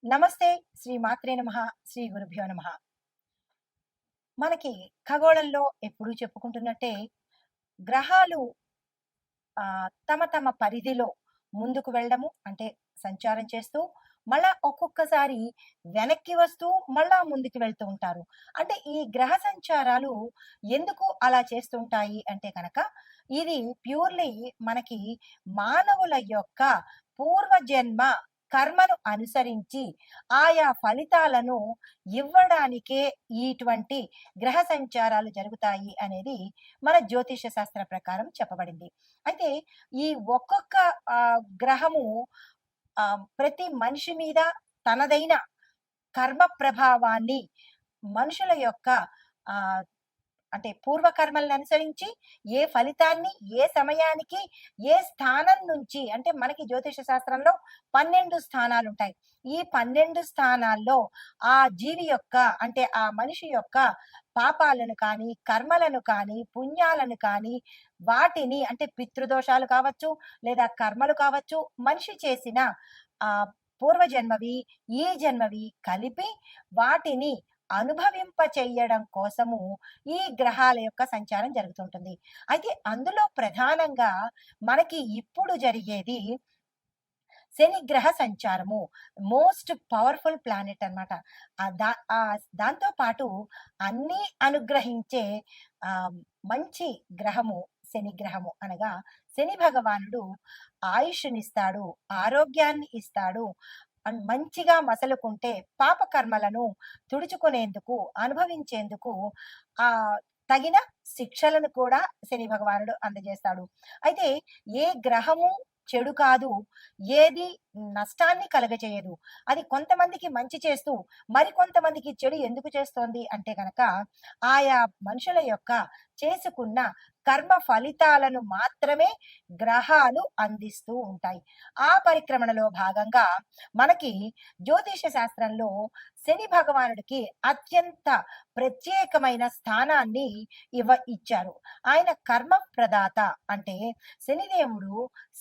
నమస్తే. శ్రీ మాత్రే నమః. శ్రీ గురుభ్యో నమః. మనకి ఖగోళంలో ఎప్పుడూ చెప్పుకుంటున్నట్టే గ్రహాలు తమ తమ పరిధిలో ముందుకు వెళ్ళడము అంటే సంచారం చేస్తూ, మళ్ళా ఒక్కొక్కసారి వెనక్కి వస్తూ, మళ్ళా ముందుకు వెళ్తూ ఉంటారు. అంటే ఈ గ్రహ సంచారాలు ఎందుకు అలా చేస్తుంటాయి అంటే గనక, ఇది ప్యూర్‌లీ మనకి మానవుల యొక్క పూర్వజన్మ కర్మను అనుసరించి ఆయా ఫలితాలను ఇవ్వడానికే ఇటువంటి గ్రహ సంచారాలు జరుగుతాయి అనేది మన జ్యోతిష శాస్త్ర ప్రకారం చెప్పబడింది. అయితే ఈ ఒక్కొక్క గ్రహము ప్రతి మనిషి మీద తనదైన కర్మ ప్రభావాన్ని మనుషుల యొక్క ఆహ్, అంటే పూర్వకర్మలను అనుసరించి ఏ ఫలితాన్ని, ఏ సమయానికి, ఏ స్థానం నుంచి అంటే మనకి జ్యోతిష శాస్త్రంలో 12 స్థానాలుంటాయి. ఈ 12 స్థానాల్లో ఆ జీవి యొక్క అంటే ఆ మనిషి యొక్క పాపాలను కానీ, కర్మలను కానీ, పుణ్యాలను కానీ, వాటిని అంటే పితృదోషాలు కావచ్చు, లేదా కర్మలు కావచ్చు, మనిషి చేసిన ఆహ్, పూర్వజన్మవి, ఈ జన్మవి కలిపి వాటిని అనుభవింప చెయ్యడం కోసము ఈ గ్రహాల యొక్క సంచారం జరుగుతుంటుంది. అయితే అందులో ప్రధానంగా మనకి ఇప్పుడు జరిగేది శని గ్రహ సంచారము. మోస్ట్ పవర్‌ఫుల్ ప్లానెట్ అన్నమాట. దాంతో పాటు అన్నీ అనుగ్రహించే మంచి గ్రహము శని గ్రహము. అనగా శని భగవానుడు ఆయుష్‌నిస్తాడు, ఆరోగ్యాన్ని ఇస్తాడు. మంచిగా మసలుకుంటే పాపకర్మలను తుడుచుకునేందుకు, అనుభవించేందుకు తగిన శిక్షలను కూడా శని భగవానుడు అందజేస్తాడు. అయితే ఏ గ్రహము చెడు కాదు. ఏది నష్టాన్ని కలగజేయదు. అది కొంతమందికి మంచి చేస్తూ, మరికొంతమందికి చెడు ఎందుకు చేస్తోంది అంటే గనక, ఆయా మనుషుల యొక్క చేసుకున్న కర్మ ఫలితాలను మాత్రమే గ్రహాలు అందిస్తూ ఉంటాయి. ఆ పరిక్రమణలో భాగంగా మనకి జ్యోతిష శాస్త్రంలో శని భగవానుడికి అత్యంత ప్రత్యేకమైన స్థానాన్ని ఇచ్చారు. ఆయన కర్మ ప్రదాత అంటే శనిదేవుడు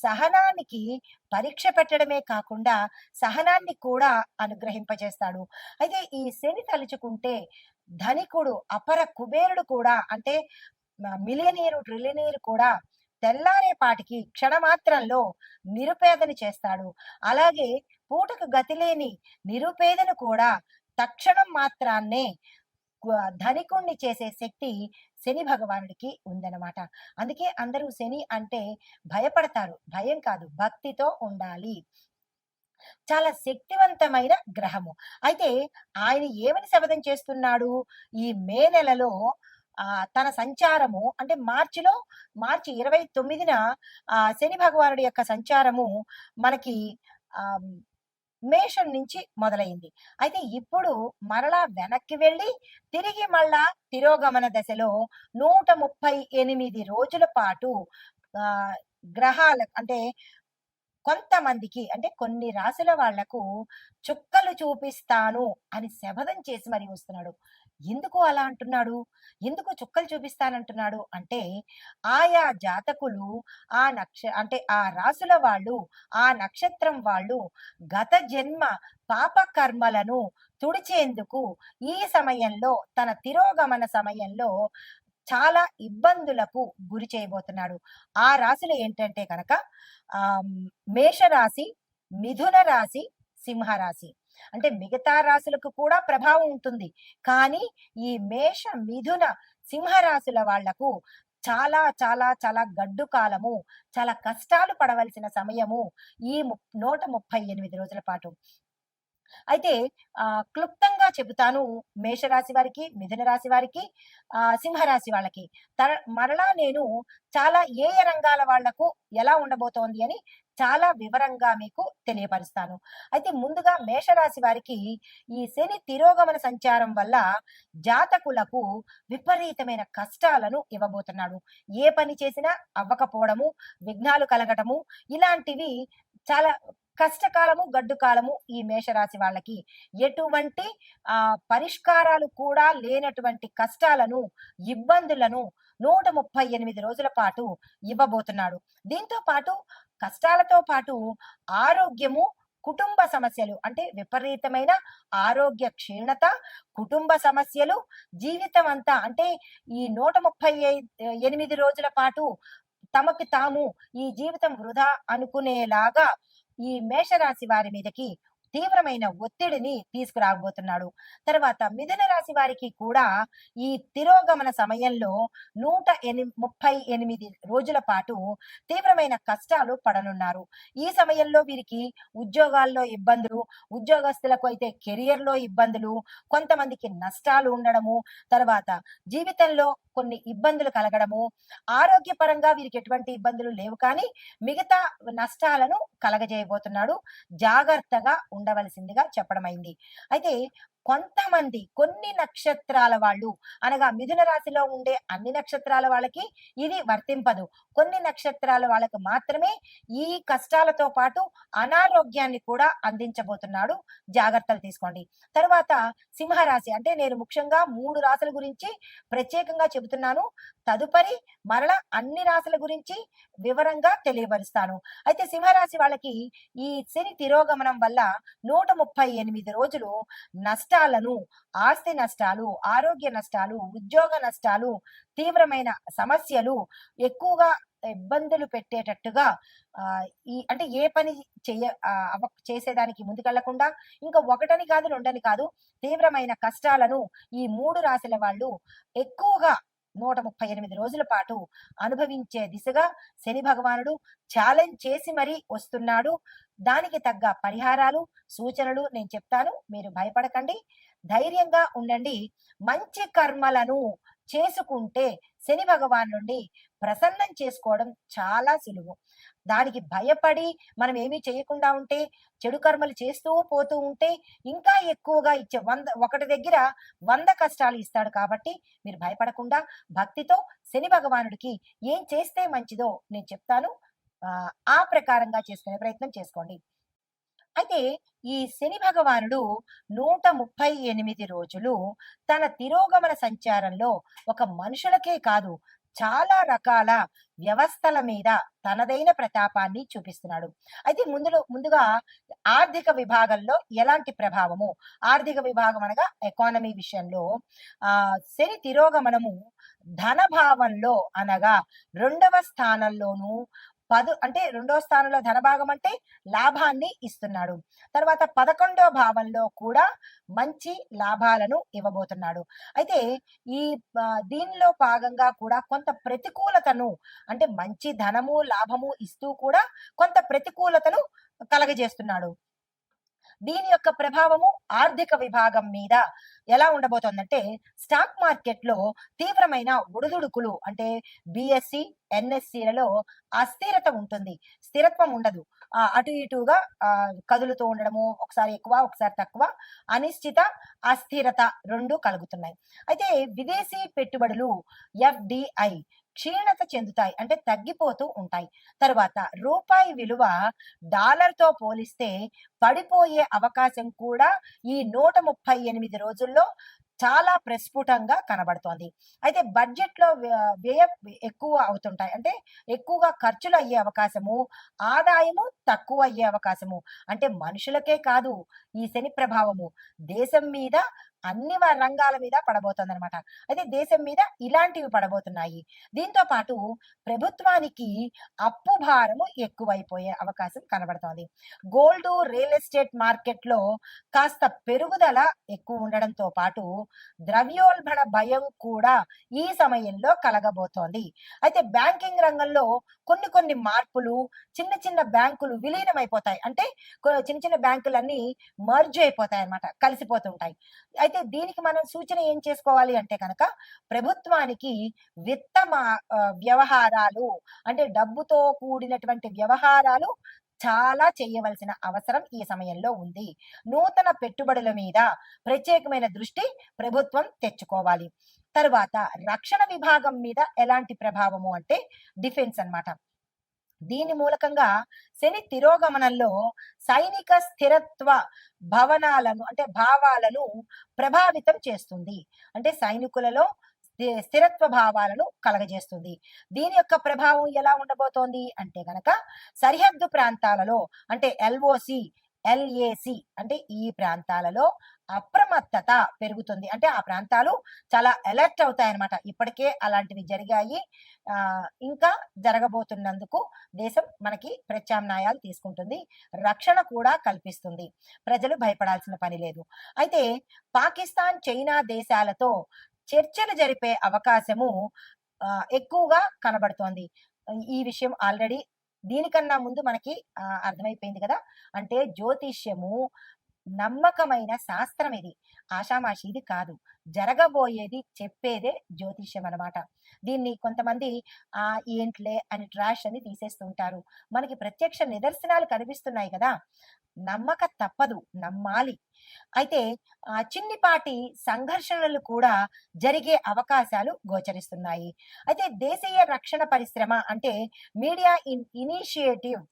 సహనానికి పరీక్ష పెట్టడమే కాకుండా సహనాన్ని కూడా అనుగ్రహింపజేస్తాడు. అయితే ఈ శని తలుచుకుంటే ధనికుడు, అపర కుబేరుడు కూడా అంటే మిలియనీరు, ట్రిలియనీరు కూడా తెల్లారేపాటికి క్షణమాత్రంలో నిరుపేదని చేస్తాడు. అలాగే పూటకు గతిలేని నిరుపేదను కూడా తక్షణం మాత్రాన్నే ధనికుణ్ణి చేసే శక్తి శని భగవానుడికి ఉందన్నమాట. అందుకే అందరూ శని అంటే భయపడతారు. భయం కాదు, భక్తితో ఉండాలి. చాలా శక్తివంతమైన గ్రహము. అయితే ఆయన ఏమని శపథం చేస్తున్నాడు? ఈ మే నెలలో తన సంచారము అంటే మార్చి 29న శని భగవానుడి యొక్క సంచారము మనకి ఆహ్, మేషం నుంచి మొదలైంది. అయితే ఇప్పుడు మరలా వెనక్కి వెళ్ళి తిరిగి మళ్ళా తిరోగమన దశలో 138 రోజుల పాటు ఆహ్, అంటే కొంతమందికి అంటే కొన్ని రాశుల వాళ్లకు చుక్కలు చూపిస్తాను అని శపథం చేసి మరి వస్తున్నాడు. ఎందుకు అలా అంటున్నాడు? ఎందుకు చుక్కలు చూపిస్తానంటున్నాడు అంటే, ఆయా జాతకులు అంటే ఆ రాశుల వాళ్ళు, ఆ నక్షత్రం వాళ్ళు గత జన్మ పాప కర్మలను తుడిచేందుకు ఈ సమయంలో తన తిరోగమన సమయంలో చాలా ఇబ్బందులకు గురి చేయబోతున్నాడు. ఆ రాశులు ఏంటంటే కనుక మేషరాశి, మిథున రాశి, సింహరాశి. అంటే మిగతా రాశులకు కూడా ప్రభావం ఉంటుంది. కానీ ఈ మేష, మిథున, సింహరాశుల వాళ్లకు చాలా చాలా చాలా గడ్డు కాలము, చాలా కష్టాలు పడవలసిన సమయము ఈ 138 రోజుల పాటు. అయితే క్లుప్తంగా చెబుతాను మేషరాశి వారికి, మిథున రాశి వారికి, సింహరాశి వాళ్ళకి. మరలా నేను చాలా ఏ రంగాల వాళ్లకు ఎలా ఉండబోతోంది అని చాలా వివరంగా మీకు తెలియపరుస్తాను. అయితే ముందుగా మేషరాశి వారికి ఈ శని తిరోగమన సంచారం వల్ల జాతకులకు విపరీతమైన కష్టాలను ఇవ్వబోతున్నాడు. ఏ పని చేసినా అవ్వకపోవడము, విఘ్నాలు కలగటము ఇలాంటివి చాలా కష్టకాలము, గడ్డు కాలము ఈ మేషరాశి వాళ్ళకి. ఎటువంటి పరిష్కారాలు కూడా లేనటువంటి కష్టాలను, ఇబ్బందులను 138 రోజుల పాటు ఇవ్వబోతున్నాడు. దీంతో పాటు కష్టాలతో పాటు ఆరోగ్యము కుటుంబ సమస్యలు అంటే విపరీతమైన ఆరోగ్య క్షీణత, కుటుంబ సమస్యలు, జీవితం అంతా అంటే ఈ 138 రోజుల పాటు తమకి తాము ఈ జీవితం వృధా అనుకునేలాగా ఈ మేషరాశి వారి మీదకి తీవ్రమైన ఒత్తిడిని తీసుకురాబోతున్నాడు. తర్వాత మిథున రాశి వారికి కూడా ఈ తిరోగమన సమయంలో 138 రోజుల పాటు తీవ్రమైన కష్టాలు పడనున్నారు. ఈ సమయంలో వీరికి ఉద్యోగాల్లో ఇబ్బందులు, ఉద్యోగస్తులకు అయితే కెరియర్‌లో ఇబ్బందులు, కొంతమందికి నష్టాలు ఉండడము, తర్వాత జీవితంలో కొన్ని ఇబ్బందులు కలగడము, ఆరోగ్యపరంగా వీరికి ఎటువంటి ఇబ్బందులు లేవు కానీ మిగతా నష్టాలను కలగజేయబోతున్నాడు. జాగ్రత్తగా ఉండవలసిందిగా చెప్పడమైంది. అయితే కొంతమంది కొన్ని నక్షత్రాల వాళ్ళు అనగా మిథున రాశిలో ఉండే అన్ని నక్షత్రాల వాళ్ళకి ఇది వర్తింపదు. కొన్ని నక్షత్రాల వాళ్ళకి మాత్రమే ఈ కష్టాలతో పాటు అనారోగ్యాన్ని కూడా అందించబోతున్నాడు. జాగ్రత్తలు తీసుకోండి. తరువాత సింహరాశి అంటే నేను ముఖ్యంగా 3 రాశుల గురించి ప్రత్యేకంగా చెబుతున్నాను. తదుపరి మరలా అన్ని రాశుల గురించి వివరంగా తెలియపరుస్తాను. అయితే సింహరాశి వాళ్ళకి ఈ శని తిరోగమనం వల్ల 138 రోజులు నష్టాలను, ఆస్తి నష్టాలు, ఆరోగ్య నష్టాలు, ఉద్యోగ నష్టాలు, తీవ్రమైన సమస్యలు ఎక్కువగా ఇబ్బందులు పెట్టేటట్టుగా ఈ అంటే ఏ పని చేసేదానికి ముందుకెళ్లకుండా ఇంకా ఒకటని కాదు, రెండని కాదు తీవ్రమైన కష్టాలను ఈ 3 రాశుల వాళ్ళు ఎక్కువగా 138 రోజుల పాటు అనుభవించే దిశగా శని భగవానుడు ఛాలెంజ్ చేసి మరీ వస్తున్నాడు. దానికి తగ్గ పరిహారాలు, సూచనలు నేను చెప్తాను. మీరు భయపడకండి. ధైర్యంగా ఉండండి. మంచి కర్మలను చేసుకుంటే శని భగవాన్ నుండి ప్రసన్నం చేసుకోవడం చాలా సులువు. దానికి భయపడి మనం ఏమీ చేయకుండా ఉంటే, చెడు కర్మలు చేస్తూ పోతూ ఉంటే ఇంకా ఎక్కువగా ఇచ్చే ఒకటి దగ్గర 100 కష్టాలు ఇస్తాడు. కాబట్టి మీరు భయపడకుండా భక్తితో శని భగవానుడికి ఏం చేస్తే మంచిదో నేను చెప్తాను. ఆ ప్రకారంగా చేసుకునే ప్రయత్నం చేసుకోండి. అయితే ఈ శని భగవానుడు 138 రోజులు తన తిరోగమన సంచారంలో ఒక మనుషులకే కాదు చాలా రకాల వ్యవస్థల మీద తనదైన ప్రతాపాన్ని చూపిస్తున్నాడు. అయితే ముందుగా ఆర్థిక విభాగంలో ఎలాంటి ప్రభావము, ఆర్థిక విభాగం అనగా ఎకానమీ విషయంలో శని తిరోగమనము ధన భావంలో అనగా 2వ స్థానంలోను అంటే 2వ స్థానంలో ధనభాగం అంటే లాభాన్ని ఇస్తున్నాడు. తర్వాత 11వ భావంలో కూడా మంచి లాభాలను ఇవ్వబోతున్నాడు. అయితే ఈ దీనిలో భాగంగా కూడా కొంత ప్రతికూలతను అంటే మంచి ధనము, లాభము ఇస్తూ కూడా కొంత ప్రతికూలతను కలగజేస్తున్నాడు. దీని యొక్క ప్రభావము ఆర్థిక విభాగం మీద ఎలా ఉండబోతోందంటే స్టాక్ మార్కెట్ లో తీవ్రమైన ఒడిదుడుకులు అంటే బిఎస్సి, ఎన్ఎస్సిలలో అస్థిరత ఉంటుంది. స్థిరత్వం ఉండదు. అటు ఇటుగా కదులుతూ ఉండడము, ఒకసారి ఎక్కువ ఒకసారి తక్కువ, అనిశ్చిత, అస్థిరత 2 కలుగుతున్నాయి. అయితే విదేశీ పెట్టుబడులు ఎఫ్డిఐ క్షీణత చెందుతాయి అంటే తగ్గిపోతూ ఉంటాయి. తర్వాత రూపాయి విలువ డాలర్తో పోలిస్తే పడిపోయే అవకాశం కూడా ఈ 138 రోజుల్లో చాలా ప్రస్ఫుటంగా కనబడుతోంది. అయితే బడ్జెట్ లో వ్యయం ఎక్కువ అవుతుంటాయి అంటే ఎక్కువగా ఖర్చులు అయ్యే అవకాశము, ఆదాయము తక్కువ అయ్యే అవకాశము. అంటే మనుషులకే కాదు ఈ శని ప్రభావము దేశం మీద అన్ని రంగాల మీద పడబోతుంది అనమాట. అయితే దేశం మీద ఇలాంటివి పడబోతున్నాయి. దీంతో పాటు ప్రభుత్వానికి అప్పు భారము ఎక్కువైపోయే అవకాశం కనబడుతోంది. గోల్డ్, రియల్ ఎస్టేట్ మార్కెట్ లో కాస్త పెరుగుదల ఎక్కువ ఉండడంతో పాటు ద్రవ్యోల్బణ భయం కూడా ఈ సమయంలో కలగబోతోంది. అయితే బ్యాంకింగ్ రంగంలో కొన్ని మార్పులు, చిన్న చిన్న బ్యాంకులు విలీనమైపోతాయి అంటే చిన్న చిన్న బ్యాంకులన్నీ మర్జ్ అయిపోతాయి అన్నమాట, కలిసిపోతుంటాయి. అయితే దీనికి మనం సూచన ఏం చేసుకోవాలి అంటే కనుక ప్రభుత్వానికి విత్త వ్యవహారాలు అంటే డబ్బుతో కూడినటువంటి వ్యవహారాలు చాలా చేయవలసిన అవసరం ఈ సమయంలో ఉంది. నూతన పెట్టుబడుల మీద ప్రత్యేకమైన దృష్టి ప్రభుత్వం తెచ్చుకోవాలి. తరువాత రక్షణ విభాగం మీద ఎలాంటి ప్రభావము అంటే డిఫెన్స్ అన్నమాట. దీని మూలకంగా శని తిరోగమనంలో సైనిక స్థిరత్వ భవనాలను అంటే భావాలను ప్రభావితం చేస్తుంది. అంటే సైనికులలో స్థిరత్వ భావాలను కలగజేస్తుంది. దీని యొక్క ప్రభావం ఎలా ఉండబోతోంది అంటే గనక సరిహద్దు ప్రాంతాలలో అంటే ఎల్ఓసి LAC అంటే ఈ ప్రాంతాలలో అప్రమత్తత పెరుగుతుంది. అంటే ఆ ప్రాంతాలు చాలా అలర్ట్ అవుతాయన్నమాట. ఇప్పటికే అలాంటివి జరిగాయి. ఇంకా జరగబోతున్నందుకు దేశం మనకి ప్రత్యామ్నాయాలు తీసుకుంటుంది. రక్షణ కూడా కల్పిస్తుంది. ప్రజలు భయపడాల్సిన పని లేదు. అయితే పాకిస్తాన్, చైనా దేశాలతో చర్చలు జరిపే అవకాశము ఎక్కువగా కనబడుతోంది. ఈ విషయం ఆల్రెడీ దీనికన్నా ముందు మనకి అర్థమైపోయింది కదా! అంటే జ్యోతిష్యము నమ్మకమైన శాస్త్రం ఇది. ఆషామాషీది కాదు. జరగబోయేది చెప్పేదే జ్యోతిష్యం అనమాట. దీన్ని కొంతమంది ఏంటిలే అని ట్రాష్ అని తీసేస్తుంటారు. మనకి ప్రత్యక్ష నిదర్శనాలు కనిపిస్తున్నాయి కదా! నమ్మక తప్పదు. నమ్మాలి. అయితే చిన్నిపాటి సంఘర్షణలు కూడా జరిగే అవకాశాలు గోచరిస్తున్నాయి. అయితే దేశీయ రక్షణ పరిశ్రమ అంటే మీడియా ఇనిషియేటివ్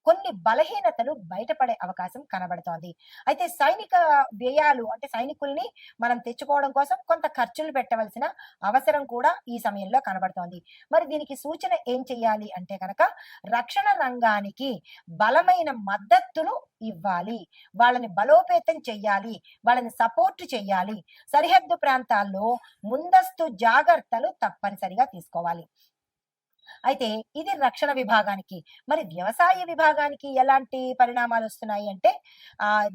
కొన్ని బలహీనతలు బయటపడే అవకాశం కనబడుతోంది. అయితే సైనిక వ్యయాలు అంటే సైనికుల్ని మనం తెచ్చుకోవడం కోసం కొంత ఖర్చులు పెట్టవలసిన అవసరం కూడా ఈ సమయంలో కనబడుతోంది. మరి దీనికి సూచన ఏం చెయ్యాలి అంటే కనుక రక్షణ రంగానికి బలమైన మద్దతును ఇవ్వాలి. వాళ్ళని బలోపేతం చెయ్యాలి. వాళ్ళని సపోర్ట్ చెయ్యాలి. సరిహద్దు ప్రాంతాల్లో ముందస్తు జాగ్రత్తలు తప్పనిసరిగా తీసుకోవాలి. అయితే ఇది రక్షణ విభాగానికి. మరి వ్యవసాయ విభాగానికి ఎలాంటి పరిణామాలు వస్తున్నాయి అంటే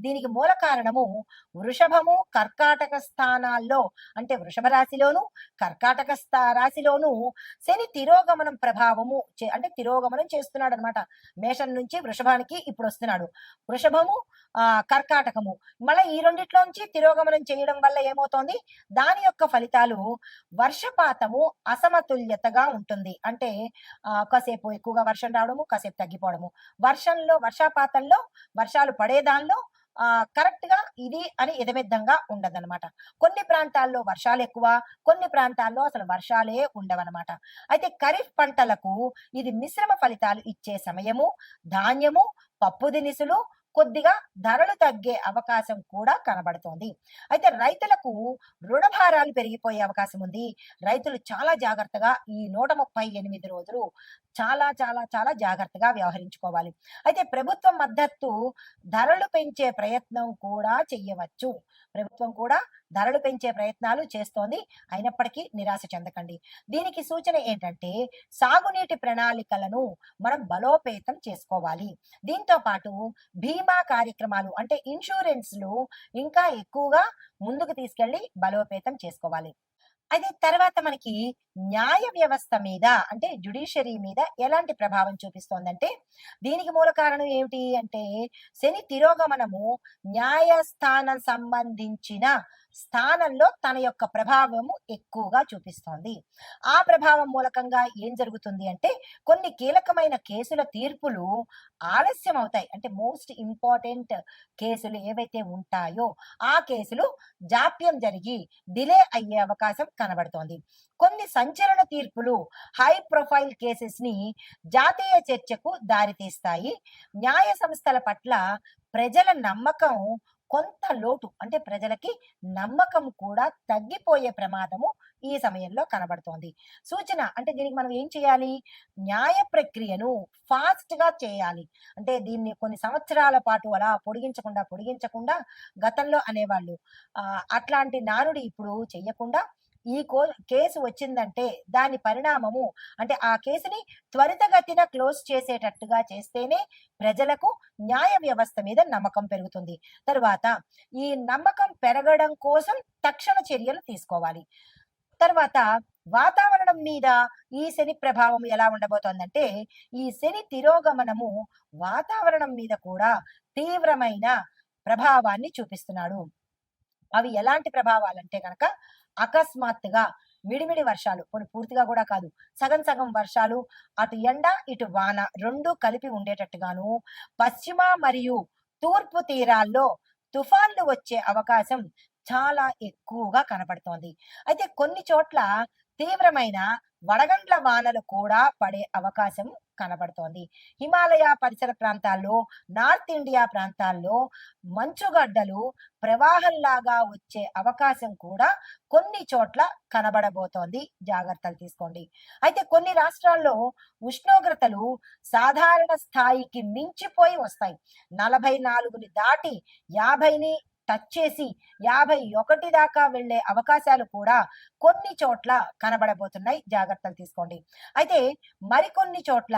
దీనికి మూల కారణము వృషభము, కర్కాటక స్థానాల్లో అంటే వృషభ రాశిలోను, కర్కాటక రాశిలోను శని తిరోగమనం ప్రభావము అంటే తిరోగమనం చేస్తున్నాడు అనమాట. మేషం నుంచి వృషభానికి ఇప్పుడు వస్తున్నాడు. వృషభము, కర్కాటకము మళ్ళీ ఈ రెండిట్లోంచి తిరోగమనం చేయడం వల్ల ఏమవుతోంది? దాని యొక్క ఫలితాలు వర్షపాతము అసమతుల్యతగా ఉంటుంది. అంటే కాసేపు ఎక్కువగా వర్షం రావడము, కాసేపు తగ్గిపోవడము. వర్షపాతంలో వర్షాలు పడేదానిలో కరెక్ట్ గా ఇది అని ఎదమిద్దంగా ఉండదన్నమాట. కొన్ని ప్రాంతాల్లో వర్షాలు ఎక్కువ, కొన్ని ప్రాంతాల్లో అసలు వర్షాలే ఉండవన్నమాట. అయితే ఖరీఫ్ పంటలకు ఇది మిశ్రమ ఫలితాలు ఇచ్చే సమయము. ధాన్యము, పప్పు దినుసులు కొద్దిగా ధరలు తగ్గే అవకాశం కూడా కనబడుతోంది. అయితే రైతులకు రుణభారాలు పెరిగిపోయే అవకాశం ఉంది. రైతులు చాలా జాగ్రత్తగా ఈ 138 రోజులు చాలా చాలా చాలా జాగ్రత్తగా వ్యవహరించుకోవాలి. అయితే ప్రభుత్వం మద్దతు ధరలు పెంచే ప్రయత్నం కూడా చెయ్యవచ్చు. ప్రభుత్వం కూడా ధరలు పెంచే ప్రయత్నాలు చేస్తోంది. అయినప్పటికీ నిరాశ చెందకండి. దీనికి సూచన ఏంటంటే సాగునీటి ప్రణాళికలను మనం బలోపేతం చేసుకోవాలి. దీంతో పాటు బీమా కార్యక్రమాలు అంటే ఇన్సూరెన్స్లు ఇంకా ఎక్కువగా ముందుకు తీసుకెళ్లి బలోపేతం చేసుకోవాలి. అయితే తర్వాత మనకి న్యాయ వ్యవస్థ మీద అంటే జ్యుడిషియరీ మీద ఎలాంటి ప్రభావం చూపిస్తోందంటే దీనికి మూల కారణం ఏమిటి అంటే శని తిరోగమనము న్యాయస్థానం సంబంధించిన స్థానంలో తన యొక్క ప్రభావము ఎక్కువగా చూపిస్తోంది. ఆ ప్రభావం మూలకంగా ఏం జరుగుతుంది అంటే కొన్ని కీలకమైన కేసుల తీర్పులు ఆలస్యం అవుతాయి. అంటే మోస్ట్ ఇంపార్టెంట్ కేసులు ఏవైతే ఉంటాయో ఆ కేసులు జాప్యం జరిగి డిలే అయ్యే అవకాశం కనబడుతోంది. కొన్ని సంచలన తీర్పులు హై ప్రొఫైల్ కేసెస్ ని జాతీయ చర్చకు దారితీస్తాయి. న్యాయ సంస్థల పట్ల ప్రజల నమ్మకం కొంత లోటు అంటే ప్రజలకి నమ్మకం కూడా తగ్గిపోయే ప్రమాదము ఈ సమయంలో కనబడుతోంది. సూచన అంటే దీనికి మనం ఏం చేయాలి? న్యాయ ప్రక్రియను ఫాస్ట్ గా చేయాలి. అంటే దీన్ని కొన్ని సంవత్సరాల పాటు అలా పొడిగించకుండా గతంలో అనేవాళ్ళు అట్లాంటి నానుడి ఇప్పుడు చెయ్యకుండా ఈ కేసు వచ్చిందంటే దాని పరిణామము అంటే ఆ కేసుని త్వరితగతిన క్లోజ్ చేసేటట్టుగా చేస్తేనే ప్రజలకు న్యాయ వ్యవస్థ మీద నమ్మకం పెరుగుతుంది. తరువాత ఈ నమ్మకం పెరగడం కోసం తక్షణ చర్యలు తీసుకోవాలి. తర్వాత వాతావరణం మీద ఈ శని ప్రభావం ఎలా ఉండబోతోందంటే ఈ శని తిరోగమనము వాతావరణం మీద కూడా తీవ్రమైన ప్రభావాన్ని చూపిస్తున్నాడు. అవి ఎలాంటి ప్రభావాలంటే కనుక అకస్మాత్తుగా మిడిమిడి వర్షాలు, కొన్ని పూర్తిగా కూడా కాదు, సగం సగం వర్షాలు, అటు ఎండ ఇటు వాన రెండు కలిపి ఉండేటట్టుగాను, పశ్చిమ మరియు తూర్పు తీరాల్లో తుఫాన్లు వచ్చే అవకాశం చాలా ఎక్కువగా కనపడుతోంది. అయితే కొన్ని చోట్ల తీవ్రమైన వడగండ్ల వానలు కూడా పడే అవకాశం కనబడుతోంది. హిమాలయ పరిసర ప్రాంతాల్లో, నార్త్ ఇండియా ప్రాంతాల్లో మంచుగడ్డలు ప్రవాహంలాగా వచ్చే అవకాశం కూడా కొన్ని చోట్ల కనబడబోతోంది. జాగ్రత్తలు తీసుకోండి. అయితే కొన్ని రాష్ట్రాల్లో ఉష్ణోగ్రతలు సాధారణ స్థాయికి మించిపోయి వస్తాయి. 44ని దాటి 50ని టచ్ చేసి 51 దాకా వెళ్ళే అవకాశాలు కూడా కొన్ని చోట్ల కనబడబోతున్నాయి. జాగ్రత్తలు తీసుకోండి. అయితే మరికొన్ని చోట్ల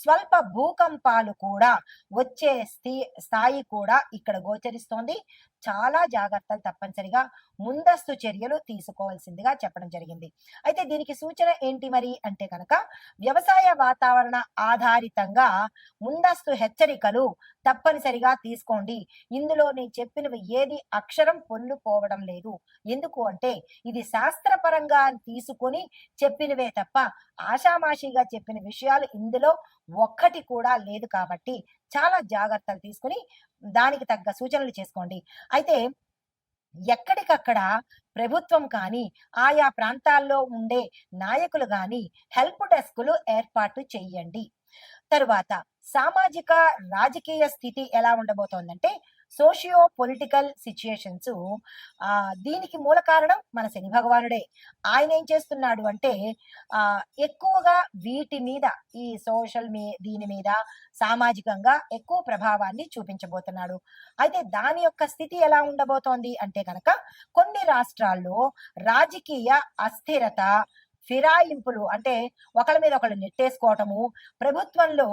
స్వల్ప భూకంపాలు కూడా వచ్చే స్థాయి కూడా ఇక్కడ గోచరిస్తోంది. చాలా జాగ్రత్తలు తప్పనిసరిగా ముందస్తు చర్యలు తీసుకోవాల్సిందిగా చెప్పడం జరిగింది. అయితే దీనికి సూచన ఏంటి మరి అంటే కనుక వ్యవసాయ వాతావరణ ఆధారితంగా ముందస్తు హెచ్చరికలు తప్పనిసరిగా తీసుకోండి. ఇందులో నేను చెప్పినవి ఏది అక్షరం పొల్లుపోవడం లేదు. ఎందుకు అంటే ఇది శాస్త్రపరంగా తీసుకొని చెప్పినవే తప్ప ఆషామాషిగా చెప్పిన విషయాలు ఇందులో ఒక్కటి కూడా లేదు. కాబట్టి చాలా జాగ్రత్తలు తీసుకుని దానికి తగ్గ సూచనలు చేసుకోండి. అయితే ఎక్కడికక్కడ ప్రభుత్వం కానీ, ఆయా ప్రాంతాల్లో ఉండే నాయకులు గాని హెల్ప్ డెస్కులు ఏర్పాటు చెయ్యండి. తరువాత సామాజిక రాజకీయ స్థితి ఎలా ఉండబోతోందంటే సోషియో పొలిటికల్ సిచ్యుయేషన్స్ దీనికి మూల కారణం మన శని భగవానుడే. ఆయన ఏం చేస్తున్నాడు అంటే ఎక్కువగా వీటి మీద ఈ దీని మీద సామాజికంగా ఎక్కువ ప్రభావాన్ని చూపించబోతున్నాడు. అయితే దాని యొక్క స్థితి ఎలా ఉండబోతోంది అంటే కనుక కొన్ని రాష్ట్రాల్లో రాజకీయ అస్థిరత, ఫిరాయింపులు అంటే ఒకళ్ళ మీద ఒకళ్ళు నెట్టేసుకోవటము, ప్రభుత్వంలో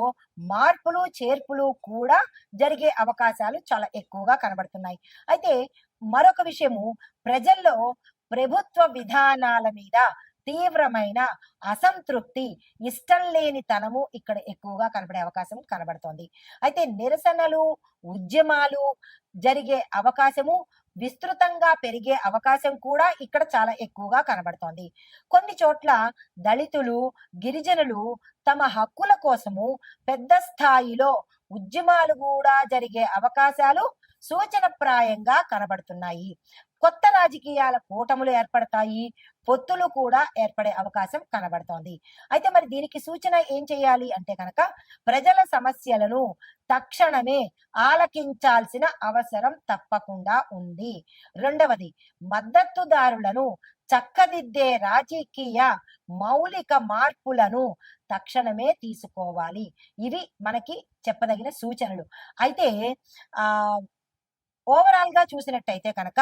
మార్పులు చేర్పులు కూడా జరిగే అవకాశాలు చాలా ఎక్కువగా కనబడుతున్నాయి. అయితే మరొక విషయము, ప్రజల్లో ప్రభుత్వ విధానాల మీద తీవ్రమైన అసంతృప్తి, ఇష్టం లేని తనము ఇక్కడ ఎక్కువగా కనబడే అవకాశం కనబడుతోంది. అయితే నిరసనలు, ఉద్యమాలు జరిగే అవకాశము, విస్తృతంగా పెరిగే అవకాశం కూడా ఇక్కడ చాలా ఎక్కువగా కనబడుతోంది. కొన్ని చోట్ల దళితులు, గిరిజనులు తమ హక్కుల కోసము పెద్ద స్థాయిలో ఉద్యమాలు కూడా జరిగే అవకాశాలు సూచనప్రాయంగా కనబడుతున్నాయి. కొత్త రాజకీయాల కూటములు ఏర్పడతాయి, పొత్తులు కూడా ఏర్పడే అవకాశం కనబడుతోంది. అయితే మరి దీనికి సూచన ఏం చేయాలి అంటే కనుక ప్రజల సమస్యలను తక్షణమే ఆలకించాల్సిన అవసరం తప్పకుండా ఉంది. రెండవది, మద్దతుదారులను చక్కదిద్దే రాజకీయ మౌలిక మార్పులను తక్షణమే తీసుకోవాలి. ఇవి మనకి చెప్పదగిన సూచనలు. అయితే ఆ ఓవరాల్ గా చూసినట్టయితే కనుక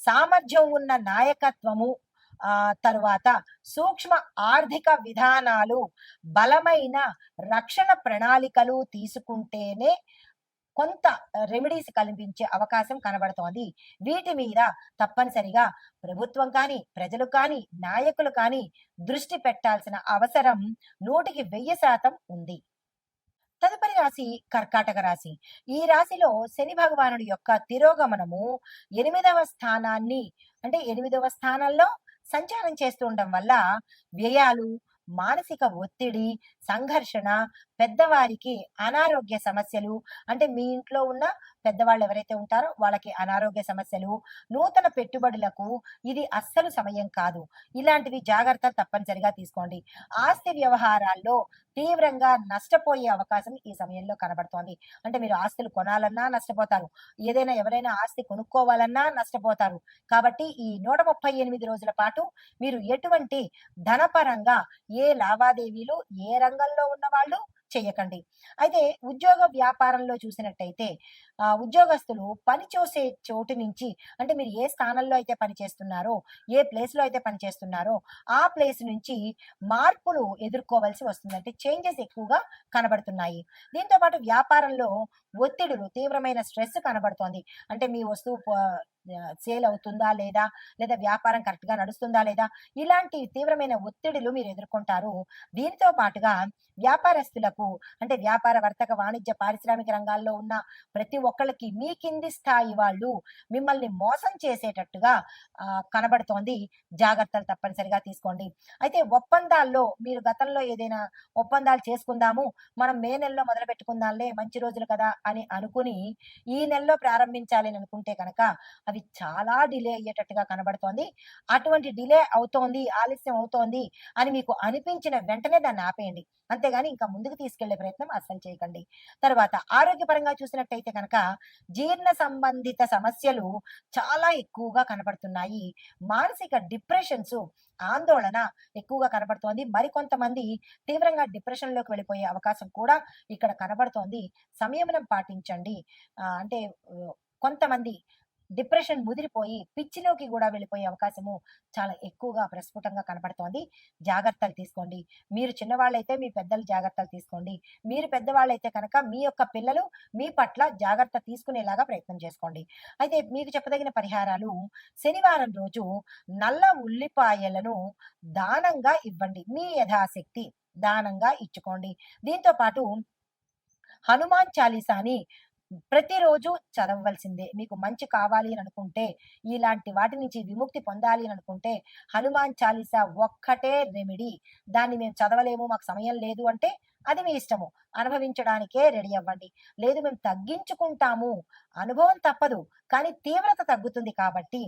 సామర్థ్యం ఉన్న నాయకత్వము, తరువాత సూక్ష్మ ఆర్థిక విధానాలు, బలమైన రక్షణ ప్రణాళికలు తీసుకుంటేనే కొంత రెమెడీస్ కల్పించే అవకాశం కనబడుతోంది. వీటి మీద తప్పనిసరిగా ప్రభుత్వం కానీ, ప్రజలు కానీ, నాయకులు కానీ దృష్టి పెట్టాల్సిన అవసరం 100% ఉంది. తదుపరి రాశి కర్కాటక రాశి. ఈ రాశిలో శని భగవానుడి యొక్క తిరోగమనము 8వ స్థానాన్ని అంటే 8వ స్థానంలో సంచారం చేస్తూ ఉండడం వల్ల వ్యయాలు, మానసిక ఒత్తిడి, సంఘర్షణ, పెద్దవారికి అనారోగ్య సమస్యలు అంటే మీ ఇంట్లో ఉన్న పెద్దవాళ్ళు ఎవరైతే ఉంటారో వాళ్ళకి అనారోగ్య సమస్యలు, నూతన పెట్టుబడులకు ఇది అస్సలు సమయం కాదు. ఇలాంటివి జాగ్రత్తలు తప్పనిసరిగా తీసుకోండి. ఆస్తి వ్యవహారాల్లో తీవ్రంగా నష్టపోయే అవకాశం ఈ సమయంలో కనబడుతోంది. అంటే మీరు ఆస్తులు కొనాలన్నా నష్టపోతారు, ఏదైనా ఎవరైనా ఆస్తి కొనుక్కోవాలన్నా నష్టపోతారు. కాబట్టి ఈ 138 రోజుల పాటు మీరు ఎటువంటి ధనపరంగా ఏ లావాదేవీలు, ఏ రంగంలో ఉన్న వాళ్ళు చెయ్యకండి. అయితే ఉద్యోగ వ్యాపారంలో చూసినట్టయితే ఉద్యోగస్తులు పని చేసే చోటు నుంచి అంటే మీరు ఏ స్థానంలో అయితే పని చేస్తున్నారో, ఏ ప్లేస్ లో అయితే పని చేస్తున్నారో ఆ ప్లేస్ నుంచి మార్పులు ఎదుర్కోవాల్సి వస్తుంది. అంటే చేంజెస్ ఎక్కువగా కనబడుతున్నాయి. దీంతో పాటు వ్యాపారంలో ఒత్తిడులు, తీవ్రమైన స్ట్రెస్ కనబడుతోంది. అంటే మీ వస్తువు సేల్ అవుతుందా లేదా, లేదా వ్యాపారం కరెక్ట్ గా నడుస్తుందా లేదా, ఇలాంటి తీవ్రమైన ఒత్తిడులు మీరు ఎదుర్కొంటారు. దీనితో పాటుగా వ్యాపారస్తులకు అంటే వ్యాపార, వర్తక, వాణిజ్య, పారిశ్రామిక రంగాల్లో ఉన్న ప్రతి ఒకళ్ళకి మీ కింది స్థాయి వాళ్ళు మిమ్మల్ని మోసం చేసేటట్టుగా కనబడుతోంది. జాగ్రత్తలు తప్పనిసరిగా తీసుకోండి. అయితే ఒప్పందాల్లో మీరు గతంలో ఏదైనా ఒప్పందాలు చేసుకుందాము, మనం మే నెలలో మొదలుపెట్టుకుందాంలే మంచి రోజులు కదా అని అనుకుని, ఈ నెలలో ప్రారంభించాలి అని అనుకుంటే కనుక అవి చాలా డిలే అయ్యేటట్టుగా కనబడుతోంది. అటువంటి డిలే అవుతోంది, ఆలస్యం అవుతోంది అని మీకు అనిపించిన వెంటనే దాన్ని ఆపేయండి. అంతేగాని ఇంకా ముందుకు తీసుకెళ్లే ప్రయత్నం అస్సలు చేయకండి. తర్వాత ఆరోగ్యపరంగా చూసినట్టయితే కనుక జీర్ణ సంబంధిత సమస్యలు చాలా ఎక్కువగా కనబడుతున్నాయి. మానసిక డిప్రెషన్స్, ఆందోళన ఎక్కువగా కనబడుతోంది. మరికొంతమంది తీవ్రంగా డిప్రెషన్‌లోకి వెళ్ళిపోయే అవకాశం కూడా ఇక్కడ కనబడుతోంది. సంయమనం పాటించండి. అంటే కొంతమంది డిప్రెషన్ ముదిరిపోయి పిచ్చిలోకి గూడా వెళ్ళిపోయే అవకాశము చాలా ఎక్కువగా ప్రస్ఫుటంగా కనపడుతోంది. జాగ్రత్తలు తీసుకోండి. మీరు చిన్నవాళ్ళైతే మీ పెద్దలు జాగ్రత్తలు తీసుకోండి. మీరు పెద్దవాళ్ళైతే కనుక మీ యొక్క పిల్లలు మీ పట్ల జాగ్రత్త తీసుకునేలాగా ప్రయత్నం చేసుకోండి. అయితే మీకు చెప్పదగిన పరిహారాలు శనివారం రోజు నల్ల ఉల్లిపాయలను దానంగా ఇవ్వండి. మీ యథాశక్తి దానంగా ఇచ్చుకోండి. దీంతో పాటు హనుమాన్ చాలీసాని ప్రతిరోజు చదవవలసిందే. మీకు మంచి కావాలి అని అనుకుంటే, ఇలాంటి వాటి నుంచి విముక్తి పొందాలి అని అనుకుంటే, హనుమాన్ చాలీసా ఒక్కటే రెమెడీ. దాన్ని మేము చదవలేము, మాకు సమయం లేదు అంటే, అది మీ ఇష్టము. అనుభవించడానికే రెడీ అవ్వండి. లేదు మేము తగ్గించుకుంటాము, అనుభవం తప్పదు, కానీ తీవ్రత తగ్గుతుంది కాబట్టి,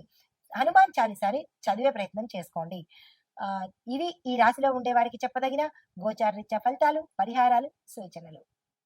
హనుమాన్ చాలీసాని చదివే ప్రయత్నం చేసుకోండి. ఇవి ఈ రాశిలో ఉండే వారికి చెప్పదగిన గోచారరీత్యా ఫలితాలు, పరిహారాలు, సూచనలు.